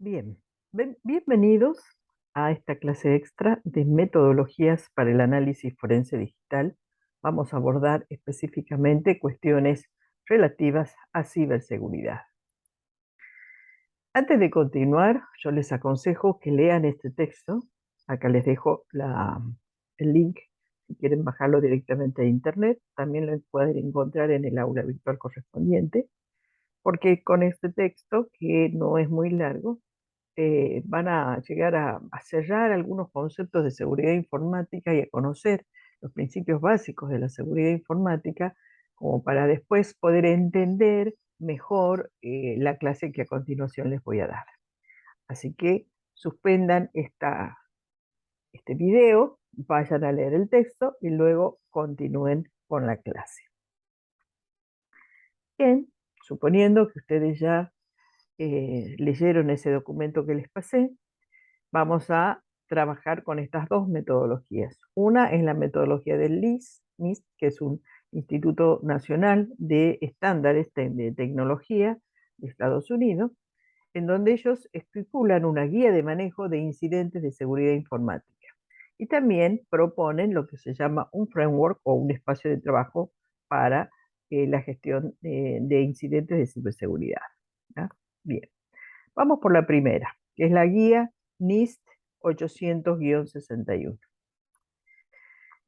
Bien, bienvenidos a esta clase extra de metodologías para el análisis forense digital. Vamos a abordar específicamente cuestiones relativas a ciberseguridad. Antes de continuar, yo les aconsejo que lean este texto. Acá les dejo el link si quieren bajarlo directamente de internet. También lo pueden encontrar en el aula virtual correspondiente, porque con este texto, que no es muy largo, van a llegar a cerrar algunos conceptos de seguridad informática y a conocer los principios básicos de la seguridad informática, como para después poder entender mejor la clase que a continuación les voy a dar. Así que suspendan este video, vayan a leer el texto y luego continúen con la clase. Bien, suponiendo que ustedes ya leyeron ese documento que les pasé, vamos a trabajar con estas dos metodologías. Una es la metodología del NIST, que es un Instituto Nacional de Estándares de Tecnología de Estados Unidos, en donde ellos estipulan una guía de manejo de incidentes de seguridad informática. Y también proponen lo que se llama un framework o un espacio de trabajo para la gestión de incidentes de ciberseguridad. ¿Ya? Bien, vamos por la primera, que es la guía NIST 800-61.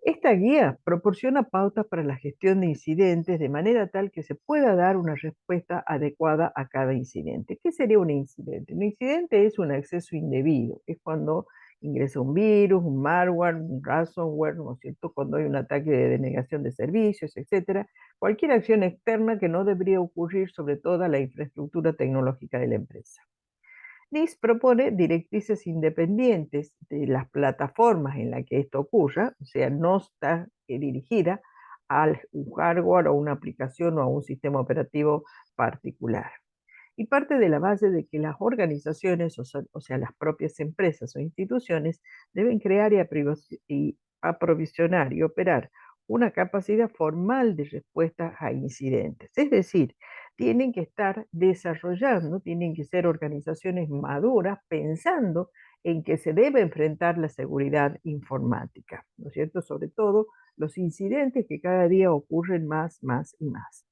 Esta guía proporciona pautas para la gestión de incidentes de manera tal que se pueda dar una respuesta adecuada a cada incidente. ¿Qué sería un incidente? Un incidente es un acceso indebido, es cuando ingresa un virus, un malware, un ransomware, ¿no es cierto? Cuando hay un ataque de denegación de servicios, etcétera. Cualquier acción externa que no debería ocurrir sobre toda la infraestructura tecnológica de la empresa. NIST propone directrices independientes de las plataformas en las que esto ocurra, o sea, no está dirigida a un hardware o una aplicación o a un sistema operativo particular. Y parte de la base de que las organizaciones, o sea, las propias empresas o instituciones, deben crear y aprovisionar y operar una capacidad formal de respuesta a incidentes. Es decir, tienen que estar desarrollando, tienen que ser organizaciones maduras pensando en que se debe enfrentar la seguridad informática, ¿no es cierto? Sobre todo los incidentes que cada día ocurren más y más.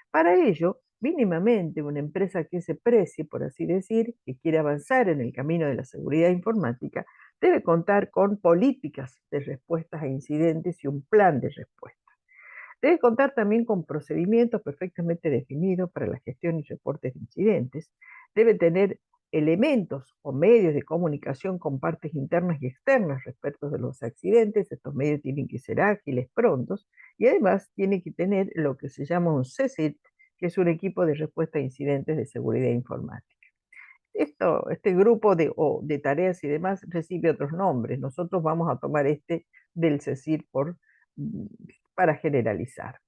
Para ello, mínimamente una empresa que se precie, por así decir, que quiere avanzar en el camino de la seguridad informática, debe contar con políticas de respuestas a incidentes y un plan de respuesta. Debe contar también con procedimientos perfectamente definidos para la gestión y reportes de incidentes. Debe tener elementos o medios de comunicación con partes internas y externas respecto de los accidentes. Estos medios tienen que ser ágiles, prontos, y además tiene que tener lo que se llama un CECIT, que es un equipo de respuesta a incidentes de seguridad informática. Este grupo de tareas y demás recibe otros nombres. Nosotros vamos a tomar este del CECIT mm, para generalizar.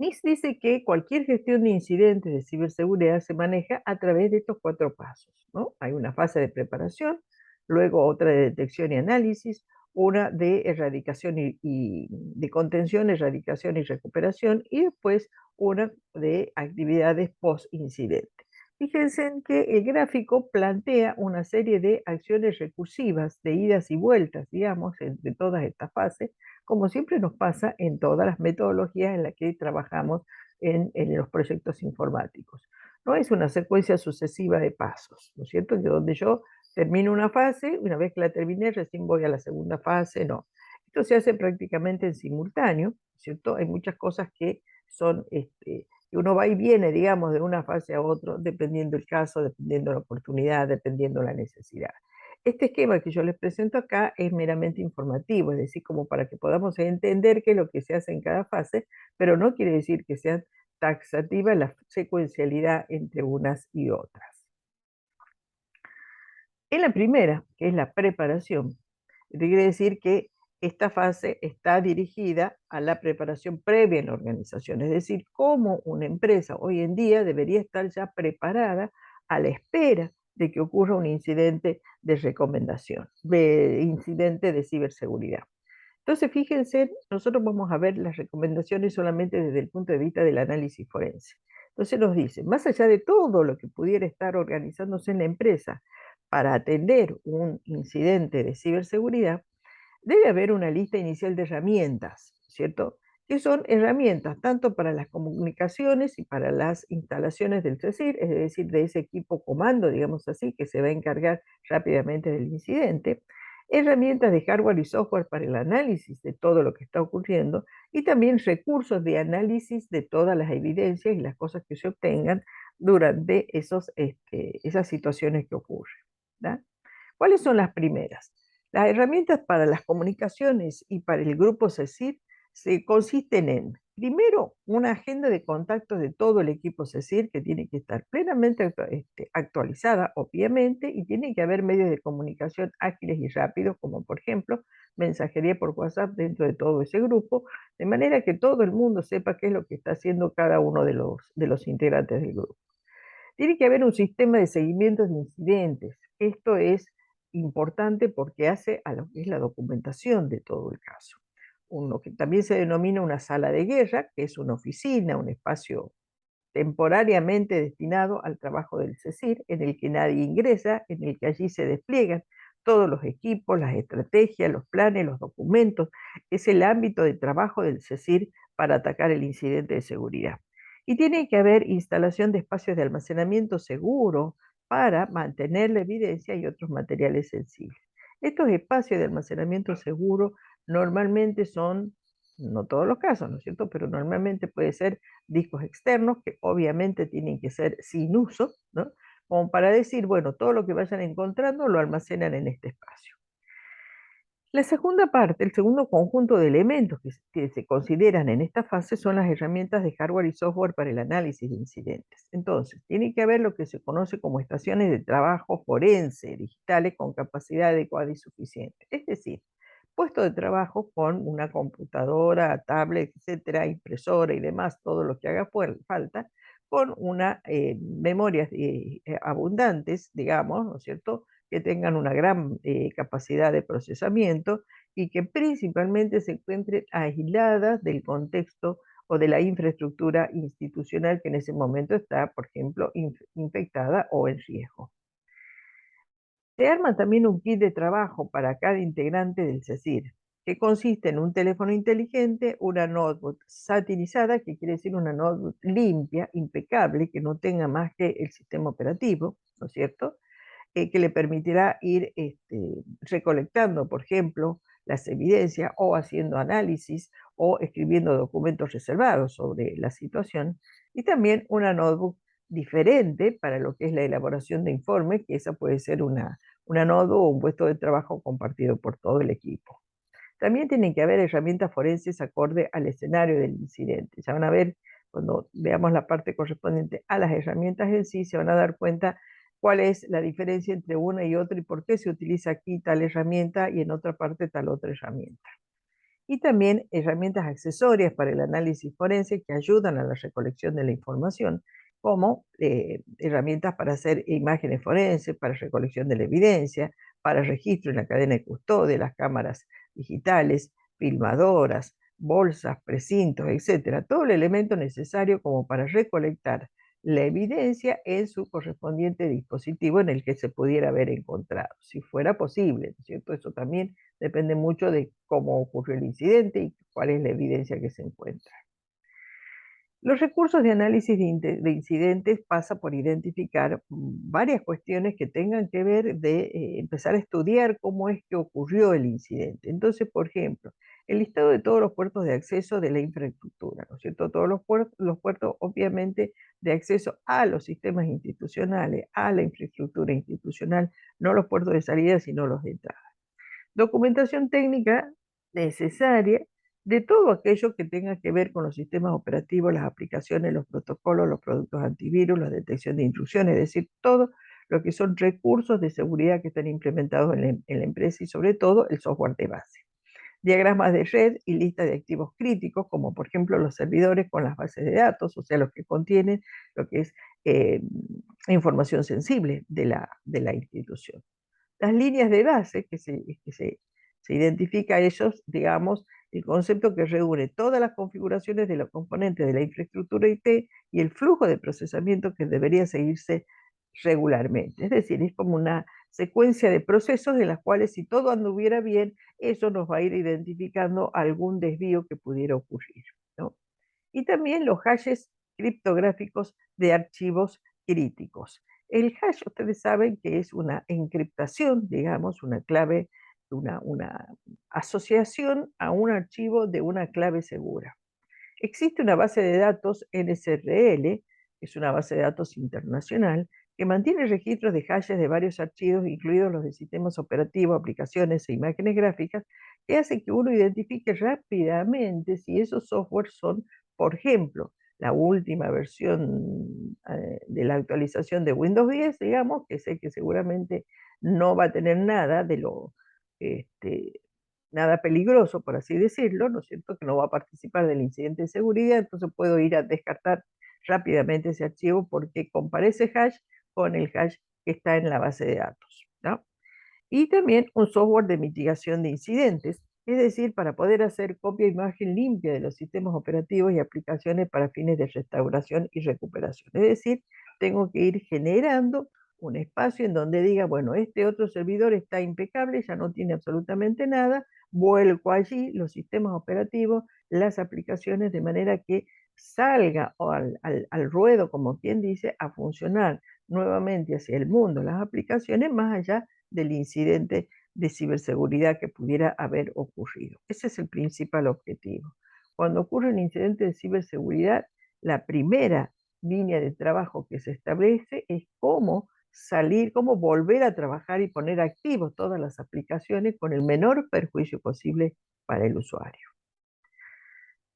NIST dice que cualquier gestión de incidentes de ciberseguridad se maneja a través de estos cuatro pasos, ¿no? Hay una fase de preparación, luego otra de detección y análisis, una de erradicación y de contención, erradicación y recuperación, y después una de actividades post-incidente. Fíjense en que el gráfico plantea una serie de acciones recursivas, de idas y vueltas, digamos, entre todas estas fases, como siempre nos pasa en todas las metodologías en las que trabajamos en los proyectos informáticos. No es una secuencia sucesiva de pasos, ¿no es cierto? Que donde yo termino una fase, una vez que la terminé, recién voy a la segunda fase, no. Esto se hace prácticamente en simultáneo, ¿no es cierto? Hay muchas cosas que son, que uno va y viene, digamos, de una fase a otra, dependiendo el caso, dependiendo la oportunidad, dependiendo la necesidad. Este esquema que yo les presento acá es meramente informativo, es decir, como para que podamos entender qué es lo que se hace en cada fase, pero no quiere decir que sea taxativa la secuencialidad entre unas y otras. En la primera, que es la preparación, esto quiere decir que esta fase está dirigida a la preparación previa en la organización, es decir, cómo una empresa hoy en día debería estar ya preparada a la espera de que ocurra un incidente de recomendación, de incidente de ciberseguridad. Entonces, fíjense, nosotros vamos a ver las recomendaciones solamente desde el punto de vista del análisis forense. Entonces nos dice, más allá de todo lo que pudiera estar organizándose en la empresa para atender un incidente de ciberseguridad, debe haber una lista inicial de herramientas, ¿cierto? Que son herramientas tanto para las comunicaciones y para las instalaciones del CECIR, es decir, de ese equipo comando, digamos así, que se va a encargar rápidamente del incidente, herramientas de hardware y software para el análisis de todo lo que está ocurriendo y también recursos de análisis de todas las evidencias y las cosas que se obtengan durante esas situaciones que ocurren. ¿Da? ¿Cuáles son las primeras? Las herramientas para las comunicaciones y para el grupo CECIR se consisten en, primero, una agenda de contactos de todo el equipo CECIR que tiene que estar plenamente actualizada, obviamente, y tiene que haber medios de comunicación ágiles y rápidos, como por ejemplo mensajería por WhatsApp dentro de todo ese grupo, de manera que todo el mundo sepa qué es lo que está haciendo cada uno de los integrantes del grupo. Tiene que haber un sistema de seguimiento de incidentes. Esto es importante porque hace a lo que es la documentación de todo el caso. Uno que también se denomina una sala de guerra, que es una oficina, un espacio temporariamente destinado al trabajo del CECIR, en el que nadie ingresa, en el que allí se despliegan todos los equipos, las estrategias, los planes, los documentos. Es el ámbito de trabajo del CECIR para atacar el incidente de seguridad. Y tiene que haber instalación de espacios de almacenamiento seguro para mantener la evidencia y otros materiales sensibles. Estos espacios de almacenamiento seguro normalmente son, no todos los casos, ¿no es cierto? Pero normalmente puede ser discos externos que obviamente tienen que ser sin uso, ¿no? Como para decir, bueno, todo lo que vayan encontrando lo almacenan en este espacio. La segunda parte, el segundo conjunto de elementos que se consideran en esta fase son las herramientas de hardware y software para el análisis de incidentes. Entonces, tiene que haber lo que se conoce como estaciones de trabajo forense digitales con capacidad adecuada y suficiente. Es decir, puesto de trabajo con una computadora, tablet, etcétera, impresora y demás, todo lo que haga falta, con una memorias abundantes, digamos, ¿no es cierto?, que tengan una gran capacidad de procesamiento y que principalmente se encuentren aisladas del contexto o de la infraestructura institucional que en ese momento está, por ejemplo, infectada o en riesgo. Se arma también un kit de trabajo para cada integrante del CECIR, que consiste en un teléfono inteligente, una notebook satirizada, que quiere decir una notebook limpia, impecable, que no tenga más que el sistema operativo, ¿no es cierto?, que le permitirá ir recolectando, por ejemplo, las evidencias o haciendo análisis o escribiendo documentos reservados sobre la situación, y también una notebook diferente para lo que es la elaboración de informes, que esa puede ser una notebook o un puesto de trabajo compartido por todo el equipo. También tienen que haber herramientas forenses acorde al escenario del incidente. Ya van a ver, cuando veamos la parte correspondiente a las herramientas en sí, se van a dar cuenta cuál es la diferencia entre una y otra y por qué se utiliza aquí tal herramienta y en otra parte tal otra herramienta. Y también herramientas accesorias para el análisis forense que ayudan a la recolección de la información, como herramientas para hacer imágenes forenses, para recolección de la evidencia, para registro en la cadena de custodia, las cámaras digitales, filmadoras, bolsas, precintos, etcétera. Todo el elemento necesario como para recolectar la evidencia en su correspondiente dispositivo en el que se pudiera haber encontrado, si fuera posible, ¿no es cierto? Eso también depende mucho de cómo ocurrió el incidente y cuál es la evidencia que se encuentra. Los recursos de análisis de incidentes pasa por identificar varias cuestiones que tengan que ver de empezar a estudiar cómo es que ocurrió el incidente. Entonces, por ejemplo, el listado de todos los puertos de acceso de la infraestructura, ¿no es cierto? Todos los puertos obviamente de acceso a los sistemas institucionales, a la infraestructura institucional, no los puertos de salida, sino los de entrada. Documentación técnica necesaria de todo aquello que tenga que ver con los sistemas operativos, las aplicaciones, los protocolos, los productos antivirus, la detección de intrusiones, es decir, todo lo que son recursos de seguridad que están implementados en la empresa y sobre todo el software de base. Diagramas de red y lista de activos críticos, como por ejemplo los servidores con las bases de datos, o sea, los que contienen lo que es información sensible de la institución. Las líneas de base que se Se identifica a ellos, digamos, el concepto que reúne todas las configuraciones de los componentes de la infraestructura IT y el flujo de procesamiento que debería seguirse regularmente. Es decir, es como una secuencia de procesos de las cuales si todo anduviera bien, eso nos va a ir identificando algún desvío que pudiera ocurrir, ¿no? Y también los hashes criptográficos de archivos críticos. El hash, ustedes saben que es una encriptación, digamos, una clave, una asociación a un archivo de una clave segura. Existe una base de datos NSRL, que es una base de datos internacional, que mantiene registros de hashes de varios archivos, incluidos los de sistemas operativos, aplicaciones e imágenes gráficas, que hace que uno identifique rápidamente si esos softwares son, por ejemplo, la última versión de la actualización de Windows 10, digamos, que sé que seguramente no va a tener nada de lo este, nada peligroso, por así decirlo, ¿no es cierto?, que no va a participar del incidente de seguridad, entonces puedo ir a descartar rápidamente ese archivo porque compara ese hash con el hash que está en la base de datos, ¿no? Y también un software de mitigación de incidentes, es decir, para poder hacer copia e imagen limpia de los sistemas operativos y aplicaciones para fines de restauración y recuperación. Es decir, tengo que ir generando un espacio en donde diga, bueno, este otro servidor está impecable, ya no tiene absolutamente nada, vuelco allí los sistemas operativos, las aplicaciones, de manera que salga al ruedo, como quien dice, a funcionar nuevamente hacia el mundo las aplicaciones, más allá del incidente de ciberseguridad que pudiera haber ocurrido. Ese es el principal objetivo. Cuando ocurre un incidente de ciberseguridad, la primera línea de trabajo que se establece es cómo salir, cómo volver a trabajar y poner activos todas las aplicaciones con el menor perjuicio posible para el usuario.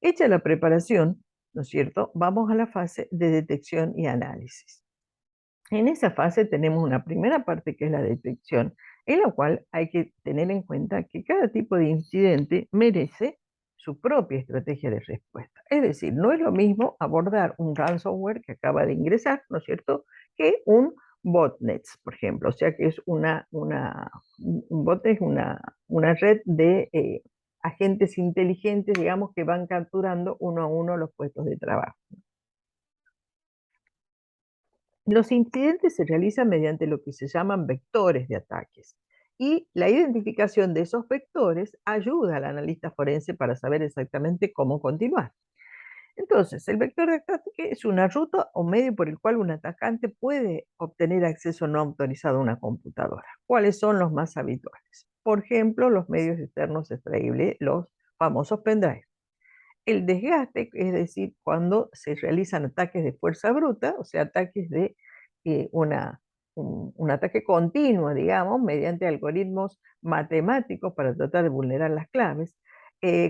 Hecha la preparación, ¿no es cierto?, vamos a la fase de detección y análisis. En esa fase tenemos una primera parte que es la detección, en la cual hay que tener en cuenta que cada tipo de incidente merece su propia estrategia de respuesta. Es decir, no es lo mismo abordar un ransomware que acaba de ingresar, ¿no es cierto?, que un botnet, por ejemplo. O sea que es un botnet es una red de agentes inteligentes, digamos, que van capturando uno a uno los puestos de trabajo. Los incidentes se realizan mediante lo que se llaman vectores de ataques y la identificación de esos vectores ayuda al analista forense para saber exactamente cómo continuar. Entonces, el vector de ataque es una ruta o medio por el cual un atacante puede obtener acceso no autorizado a una computadora. ¿Cuáles son los más habituales? Por ejemplo, los medios externos extraíbles, los famosos pendrive. El desgaste, es decir, cuando se realizan ataques de fuerza bruta, o sea, ataques de eh, una, un ataque continuo, digamos, mediante algoritmos matemáticos para tratar de vulnerar las claves.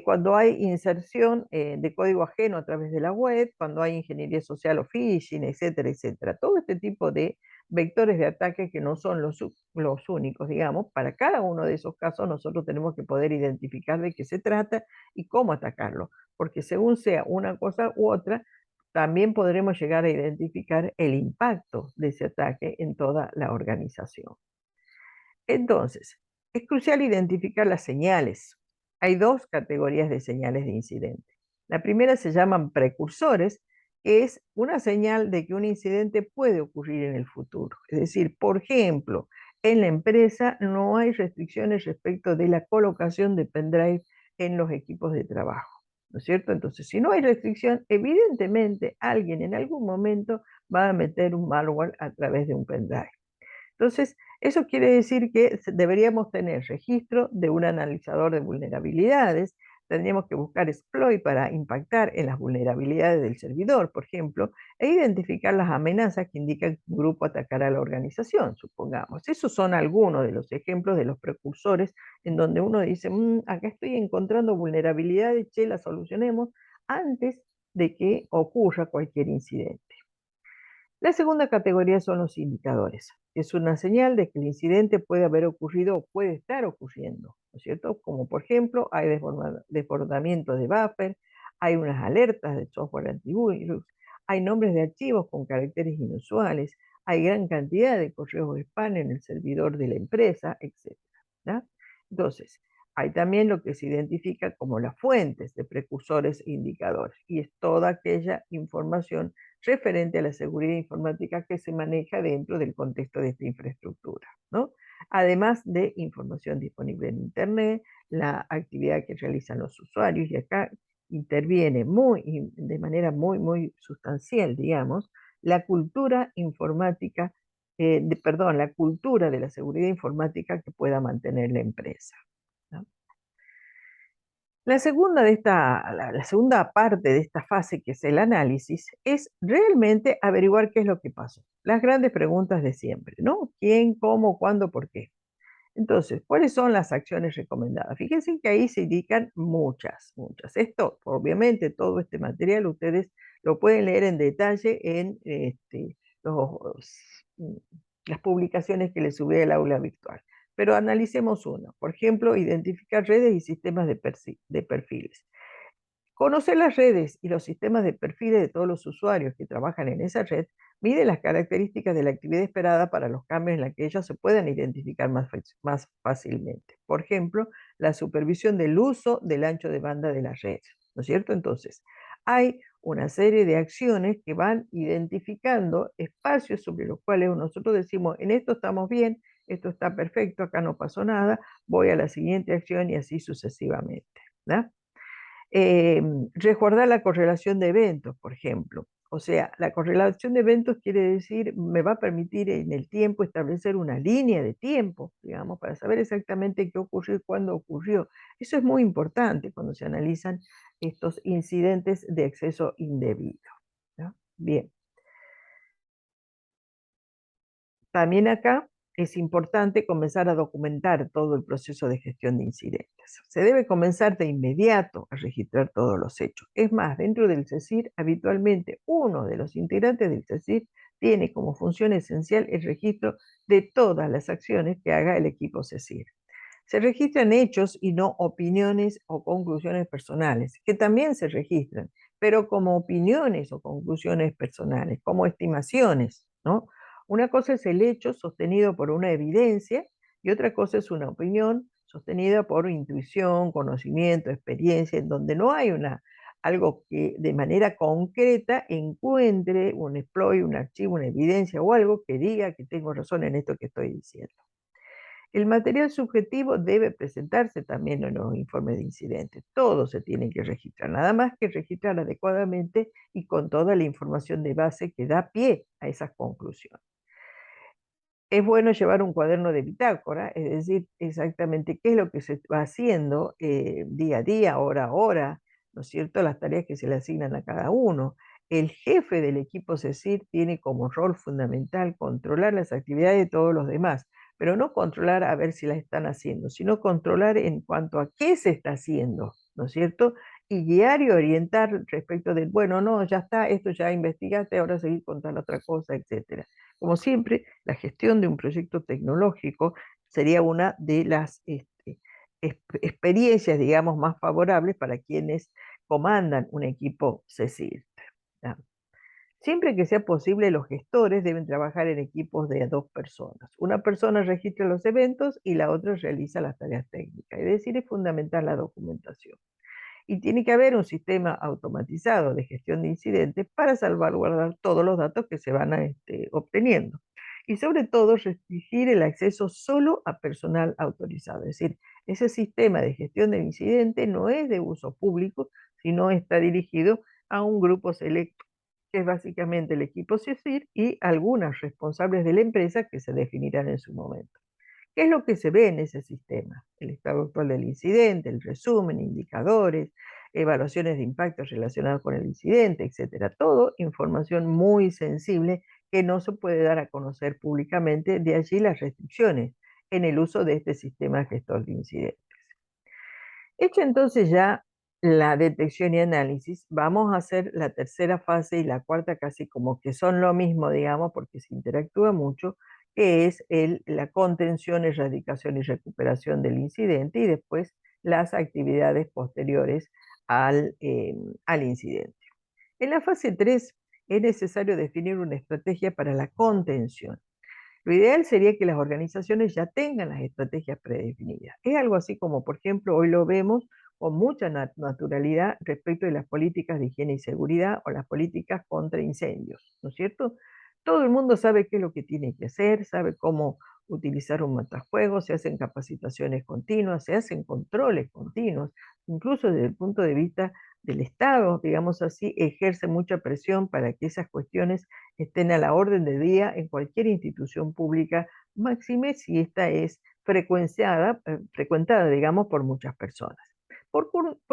Cuando hay inserción de código ajeno a través de la web, cuando hay ingeniería social o phishing, etcétera, etcétera. Todo este tipo de vectores de ataque que no son los únicos, digamos, para cada uno de esos casos nosotros tenemos que poder identificar de qué se trata y cómo atacarlo, porque según sea una cosa u otra, también podremos llegar a identificar el impacto de ese ataque en toda la organización. Entonces, es crucial identificar las señales. Hay dos categorías de señales de incidente. La primera se llaman precursores, que es una señal de que un incidente puede ocurrir en el futuro. Es decir, por ejemplo, en la empresa no hay restricciones respecto de la colocación de pendrive en los equipos de trabajo, ¿no es cierto? Entonces, si no hay restricción, evidentemente alguien en algún momento va a meter un malware a través de un pendrive. Entonces, eso quiere decir que deberíamos tener registro de un analizador de vulnerabilidades, tendríamos que buscar exploit para impactar en las vulnerabilidades del servidor, por ejemplo, e identificar las amenazas que indican que un grupo atacará a la organización, supongamos. Esos son algunos de los ejemplos de los precursores en donde uno dice, acá estoy encontrando vulnerabilidades, che, las solucionemos antes de que ocurra cualquier incidente. La segunda categoría son los indicadores. Es una señal de que el incidente puede haber ocurrido o puede estar ocurriendo, ¿no es cierto? Como por ejemplo, hay desbordamiento de buffer, hay unas alertas de software antivirus, hay nombres de archivos con caracteres inusuales, hay gran cantidad de correos spam en el servidor de la empresa, etc. ¿ya? Entonces, Hay también lo que se identifica como las fuentes de precursores e indicadores, y es toda aquella información referente a la seguridad informática que se maneja dentro del contexto de esta infraestructura, ¿no? Además de información disponible en Internet, la actividad que realizan los usuarios, y acá interviene de manera muy sustancial, digamos, la cultura informática, perdón, la cultura de la seguridad informática que pueda mantener la empresa, ¿no? La segunda parte de esta fase, que es el análisis, es realmente averiguar qué es lo que pasó. Las grandes preguntas de siempre, ¿no? ¿Quién, cómo, cuándo, por qué? Entonces, ¿cuáles son las acciones recomendadas? Fíjense que ahí se indican muchas. Esto, obviamente, todo este material ustedes lo pueden leer en detalle en mm, las publicaciones que les subí al aula virtual. Pero analicemos uno. Por ejemplo, identificar redes y sistemas de perfiles. Conocer las redes y los sistemas de perfiles de todos los usuarios que trabajan en esa red mide las características de la actividad esperada para los cambios en la que ellos se puedan identificar más fácilmente. Por ejemplo, la supervisión del uso del ancho de banda de la red, ¿no es cierto? Entonces, hay una serie de acciones que van identificando espacios sobre los cuales nosotros decimos, en esto estamos bien, esto está perfecto, acá no pasó nada, voy a la siguiente acción y así sucesivamente, ¿no? Resguardar la correlación de eventos, por ejemplo. O sea, la correlación de eventos quiere decir, me va a permitir en el tiempo establecer una línea de tiempo, digamos, para saber exactamente qué ocurrió y cuándo ocurrió. Eso es muy importante cuando se analizan estos incidentes de acceso indebido, ¿no? Bien. También acá es importante comenzar a documentar todo el proceso de gestión de incidentes. Se debe comenzar de inmediato a registrar todos los hechos. Es más, dentro del CECIR, habitualmente uno de los integrantes del CECIR tiene como función esencial el registro de todas las acciones que haga el equipo CECIR. Se registran hechos y no opiniones o conclusiones personales, que también se registran, pero como opiniones o conclusiones personales, como estimaciones, ¿no? Una cosa es el hecho sostenido por una evidencia y otra cosa es una opinión sostenida por intuición, conocimiento, experiencia, en donde no hay algo que de manera concreta encuentre un exploit, un archivo, una evidencia o algo que diga que tengo razón en esto que estoy diciendo. El material subjetivo debe presentarse también en los informes de incidentes. Todo se tiene que registrar, nada más que registrar adecuadamente y con toda la información de base que da pie a esas conclusiones. Es bueno llevar un cuaderno de bitácora, es decir, exactamente qué es lo que se va haciendo día a día, hora a hora, ¿no es cierto? Las tareas que se le asignan a cada uno. El jefe del equipo CECIR tiene como rol fundamental controlar las actividades de todos los demás, pero no controlar a ver si las están haciendo, sino controlar en cuanto a qué se está haciendo, ¿no es cierto? Y guiar y orientar respecto del, bueno, no, ya está, esto ya investigaste, ahora seguir contando otra cosa, etcétera. Como siempre, la gestión de un proyecto tecnológico sería una de las experiencias, digamos, más favorables para quienes comandan un equipo CECIR. ¿Ya? Siempre que sea posible, los gestores deben trabajar en equipos de 2 personas. Una persona registra los eventos y la otra realiza las tareas técnicas. Es decir, es fundamental la documentación. Y tiene que haber un sistema automatizado de gestión de incidentes para salvaguardar todos los datos que se van obteniendo. Y sobre todo, restringir el acceso solo a personal autorizado. Es decir, ese sistema de gestión de incidentes no es de uso público, sino está dirigido a un grupo selecto, que es básicamente el equipo CICIR y algunos responsables de la empresa que se definirán en su momento. ¿Qué es lo que se ve en ese sistema? El estado actual del incidente, el resumen, indicadores, evaluaciones de impacto relacionados con el incidente, etcétera. Todo información muy sensible que no se puede dar a conocer públicamente, de allí las restricciones en el uso de este sistema gestor de incidentes. Hecha entonces ya la detección y análisis, vamos a hacer la tercera fase y la cuarta casi como que son lo mismo, digamos, porque se interactúa mucho, que es la contención, erradicación y recuperación del incidente y después las actividades posteriores al incidente. En la fase 3 es necesario definir una estrategia para la contención. Lo ideal sería que las organizaciones ya tengan las estrategias predefinidas. Es algo así como, por ejemplo, hoy lo vemos con mucha naturalidad respecto de las políticas de higiene y seguridad o las políticas contra incendios, ¿no es cierto? Todo el mundo sabe qué es lo que tiene que hacer, sabe cómo utilizar un matafuego, se hacen capacitaciones continuas, se hacen controles continuos, incluso desde el punto de vista del Estado, digamos así, ejerce mucha presión para que esas cuestiones estén a la orden del día en cualquier institución pública, máxime si esta es frecuentada, digamos, por muchas personas. ¿Por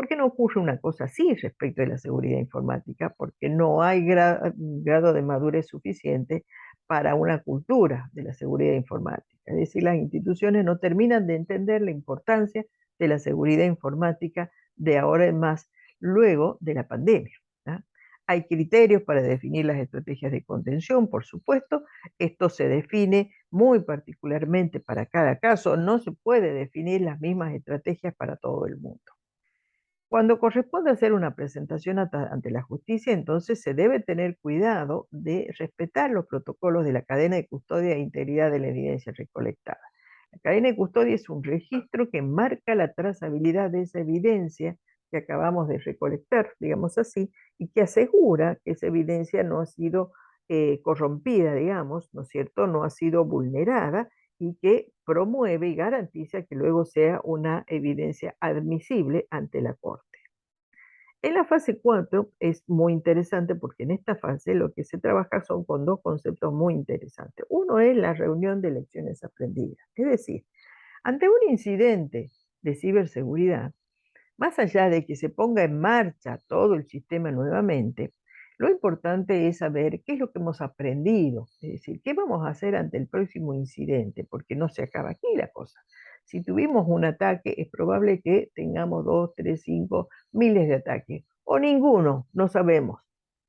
qué no ocurre una cosa así respecto de la seguridad informática? Porque no hay grado de madurez suficiente para una cultura de la seguridad informática. Es decir, las instituciones no terminan de entender la importancia de la seguridad informática de ahora en más, luego de la pandemia. ¿Ah? Hay criterios para definir las estrategias de contención, por supuesto. Esto se define muy particularmente para cada caso. No se puede definir las mismas estrategias para todo el mundo. Cuando corresponde hacer una presentación ante la justicia, entonces se debe tener cuidado de respetar los protocolos de la cadena de custodia e integridad de la evidencia recolectada. La cadena de custodia es un registro que marca la trazabilidad de esa evidencia que acabamos de recolectar, digamos así, y que asegura que esa evidencia no ha sido corrompida, digamos, ¿no es cierto? No ha sido vulnerada y que promueve y garantiza que luego sea una evidencia admisible ante la Corte. En la fase 4 es muy interesante porque en esta fase lo que se trabaja son con dos conceptos muy interesantes. Uno es la reunión de lecciones aprendidas, es decir, ante un incidente de ciberseguridad, más allá de que se ponga en marcha todo el sistema nuevamente, lo importante es saber qué es lo que hemos aprendido, es decir, qué vamos a hacer ante el próximo incidente, porque no se acaba aquí la cosa. Si tuvimos un ataque, es probable que tengamos 2, 3, 5 miles de ataques, o ninguno, no sabemos.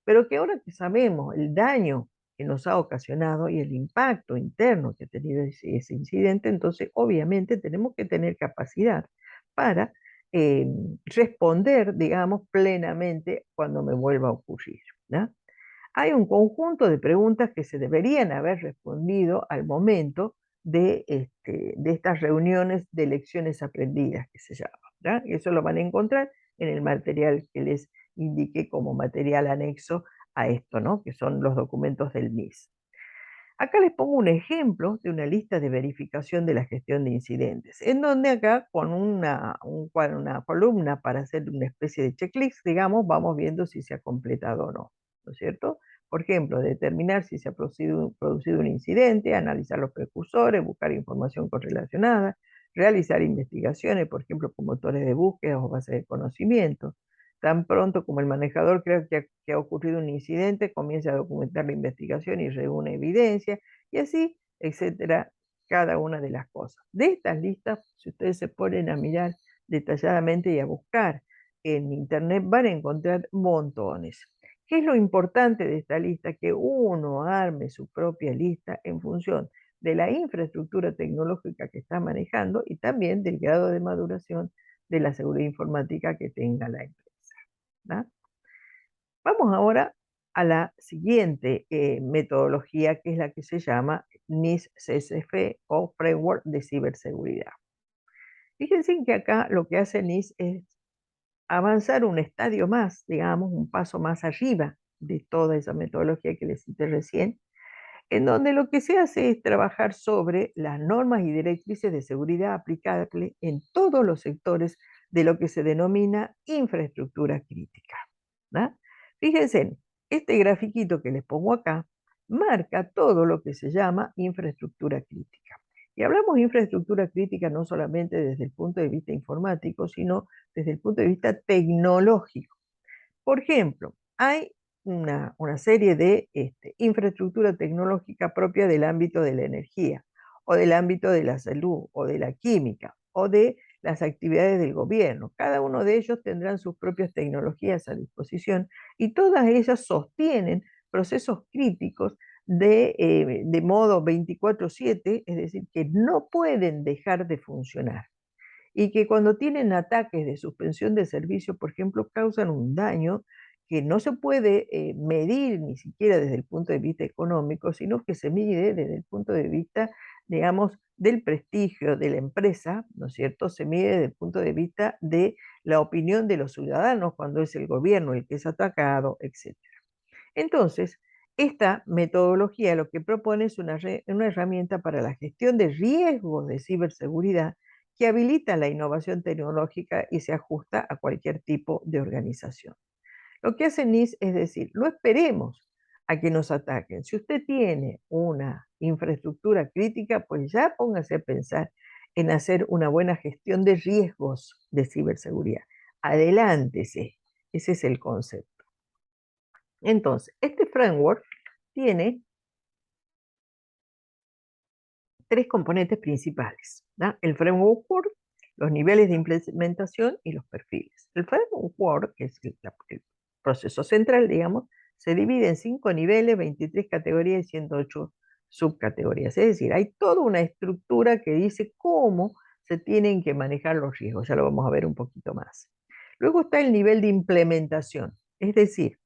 Pero que ahora que sabemos el daño que nos ha ocasionado y el impacto interno que ha tenido ese incidente, entonces obviamente tenemos que tener capacidad para eh, responder, digamos, plenamente cuando me vuelva a ocurrir. ¿No? Hay un conjunto de preguntas que se deberían haber respondido al momento de estas reuniones de lecciones aprendidas que se llaman. ¿no? Y eso lo van a encontrar en el material que les indiqué como material anexo a esto, ¿no? Que son los documentos del MIS. Acá les pongo un ejemplo de una lista de verificación de la gestión de incidentes, en donde acá con una columna para hacer una especie de checklist, digamos, vamos viendo si se ha completado o no, ¿no es cierto? Por ejemplo, determinar si se ha producido un incidente, analizar los precursores, buscar información correlacionada, realizar investigaciones, por ejemplo, con motores de búsqueda o bases de conocimiento. Tan pronto como el manejador crea que ha ocurrido un incidente, comienza a documentar la investigación y reúne evidencia, y así, etcétera, cada una de las cosas. De estas listas, si ustedes se ponen a mirar detalladamente y a buscar en internet, van a encontrar montones. ¿Qué es lo importante de esta lista? Que uno arme su propia lista en función de la infraestructura tecnológica que está manejando y también del grado de maduración de la seguridad informática que tenga la empresa. ¿no? Vamos ahora a la siguiente metodología, que es la que se llama NIST-CSF o Framework de Ciberseguridad. Fíjense que acá lo que hace NIST es avanzar un estadio más, digamos, un paso más arriba de toda esa metodología que les cité recién, en donde lo que se hace es trabajar sobre las normas y directrices de seguridad aplicables en todos los sectores de lo que se denomina infraestructura crítica. ¿no? Fíjense, este grafiquito que les pongo acá marca todo lo que se llama infraestructura crítica. Y hablamos de infraestructura crítica no solamente desde el punto de vista informático, sino desde el punto de vista tecnológico. Por ejemplo, hay una serie de infraestructura tecnológica propia del ámbito de la energía, o del ámbito de la salud, o de la química, o de las actividades del gobierno. Cada uno de ellos tendrán sus propias tecnologías a disposición y todas ellas sostienen procesos críticos de modo 24/7, es decir, que no pueden dejar de funcionar y que cuando tienen ataques de suspensión de servicio, por ejemplo, causan un daño que no se puede medir ni siquiera desde el punto de vista económico, sino que se mide desde el punto de vista, digamos, del prestigio de la empresa, ¿no es cierto? Se mide desde el punto de vista de la opinión de los ciudadanos cuando es el gobierno el que es atacado, etc. Entonces, esta metodología lo que propone es una herramienta para la gestión de riesgos de ciberseguridad que habilita la innovación tecnológica y se ajusta a cualquier tipo de organización. Lo que hace NIS es decir, no esperemos a que nos ataquen. Si usted tiene una infraestructura crítica, pues ya póngase a pensar en hacer una buena gestión de riesgos de ciberseguridad. Adelántese. Ese es el concepto. Entonces, este framework tiene tres componentes principales, ¿no? El framework, los niveles de implementación y los perfiles. El framework, que es el proceso central, digamos, se divide en 5 niveles, 23 categorías y 108 subcategorías. Es decir, hay toda una estructura que dice cómo se tienen que manejar los riesgos. Ya lo vamos a ver un poquito más. Luego está el nivel de implementación, es decir,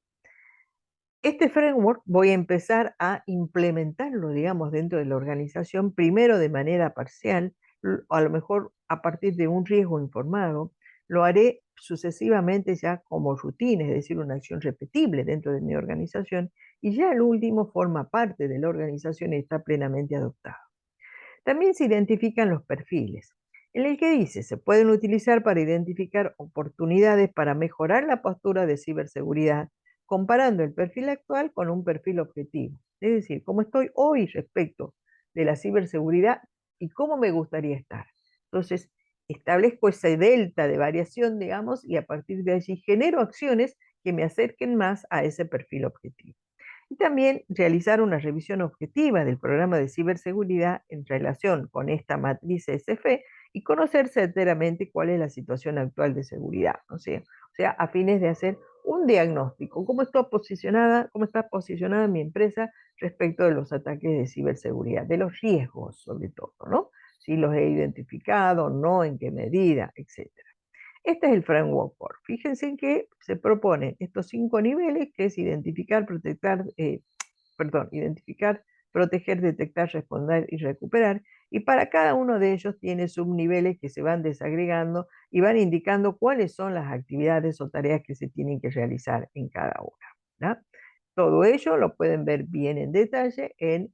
este framework voy a empezar a implementarlo, digamos, dentro de la organización, primero de manera parcial, a lo mejor a partir de un riesgo informado, lo haré sucesivamente ya como rutina, es decir, una acción repetible dentro de mi organización, y ya el último forma parte de la organización y está plenamente adoptado. También se identifican los perfiles, en el que dice se pueden utilizar para identificar oportunidades para mejorar la postura de ciberseguridad, comparando el perfil actual con un perfil objetivo. Es decir, cómo estoy hoy respecto de la ciberseguridad y cómo me gustaría estar. Entonces, establezco ese delta de variación, digamos, y a partir de allí genero acciones que me acerquen más a ese perfil objetivo. Y también realizar una revisión objetiva del programa de ciberseguridad en relación con esta matriz SF y conocer certeramente cuál es la situación actual de seguridad. O sea, a fines de hacer un diagnóstico, cómo está posicionada mi empresa respecto de los ataques de ciberseguridad, de los riesgos sobre todo, ¿no? Si los he identificado, no, en qué medida, etcétera. Este es el framework core. Fíjense en que se proponen estos 5 niveles, que es identificar, proteger, detectar, responder y recuperar. Y para cada uno de ellos tiene subniveles que se van desagregando y van indicando cuáles son las actividades o tareas que se tienen que realizar en cada una, ¿no? Todo ello lo pueden ver bien en detalle en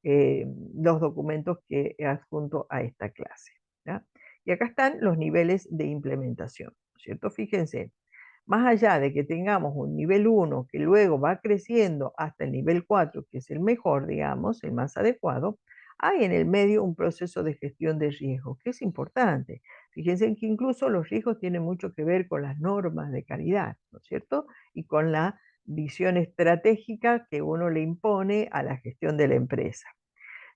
eh, los documentos que he adjunto a esta clase, ¿no? Y acá están los niveles de implementación, ¿no es cierto? Fíjense, más allá de que tengamos un nivel 1 que luego va creciendo hasta el nivel 4, que es el mejor, digamos, el más adecuado, hay en el medio un proceso de gestión de riesgos, que es importante. Fíjense que incluso los riesgos tienen mucho que ver con las normas de calidad, ¿no es cierto? Y con la visión estratégica que uno le impone a la gestión de la empresa.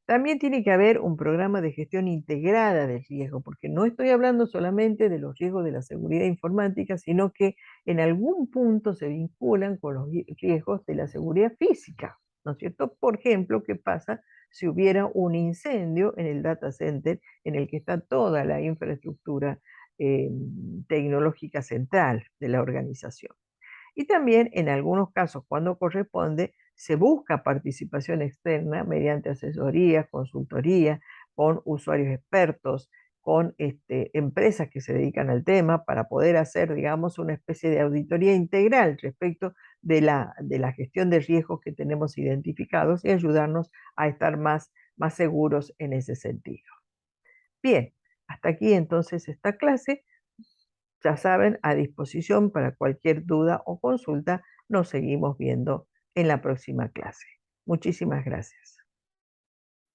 También tiene que haber un programa de gestión integrada del riesgo, porque no estoy hablando solamente de los riesgos de la seguridad informática, sino que en algún punto se vinculan con los riesgos de la seguridad física, ¿no es cierto? Por ejemplo, ¿qué pasa si hubiera un incendio en el data center en el que está toda la infraestructura eh, tecnológica central de la organización? Y también en algunos casos, cuando corresponde, se busca participación externa mediante asesorías, consultoría, con usuarios expertos, con empresas que se dedican al tema para poder hacer, digamos, una especie de auditoría integral respecto de la gestión de riesgos que tenemos identificados y ayudarnos a estar más seguros en ese sentido. Bien, hasta aquí entonces esta clase. Ya saben, a disposición para cualquier duda o consulta. Nos seguimos viendo en la próxima clase. Muchísimas gracias.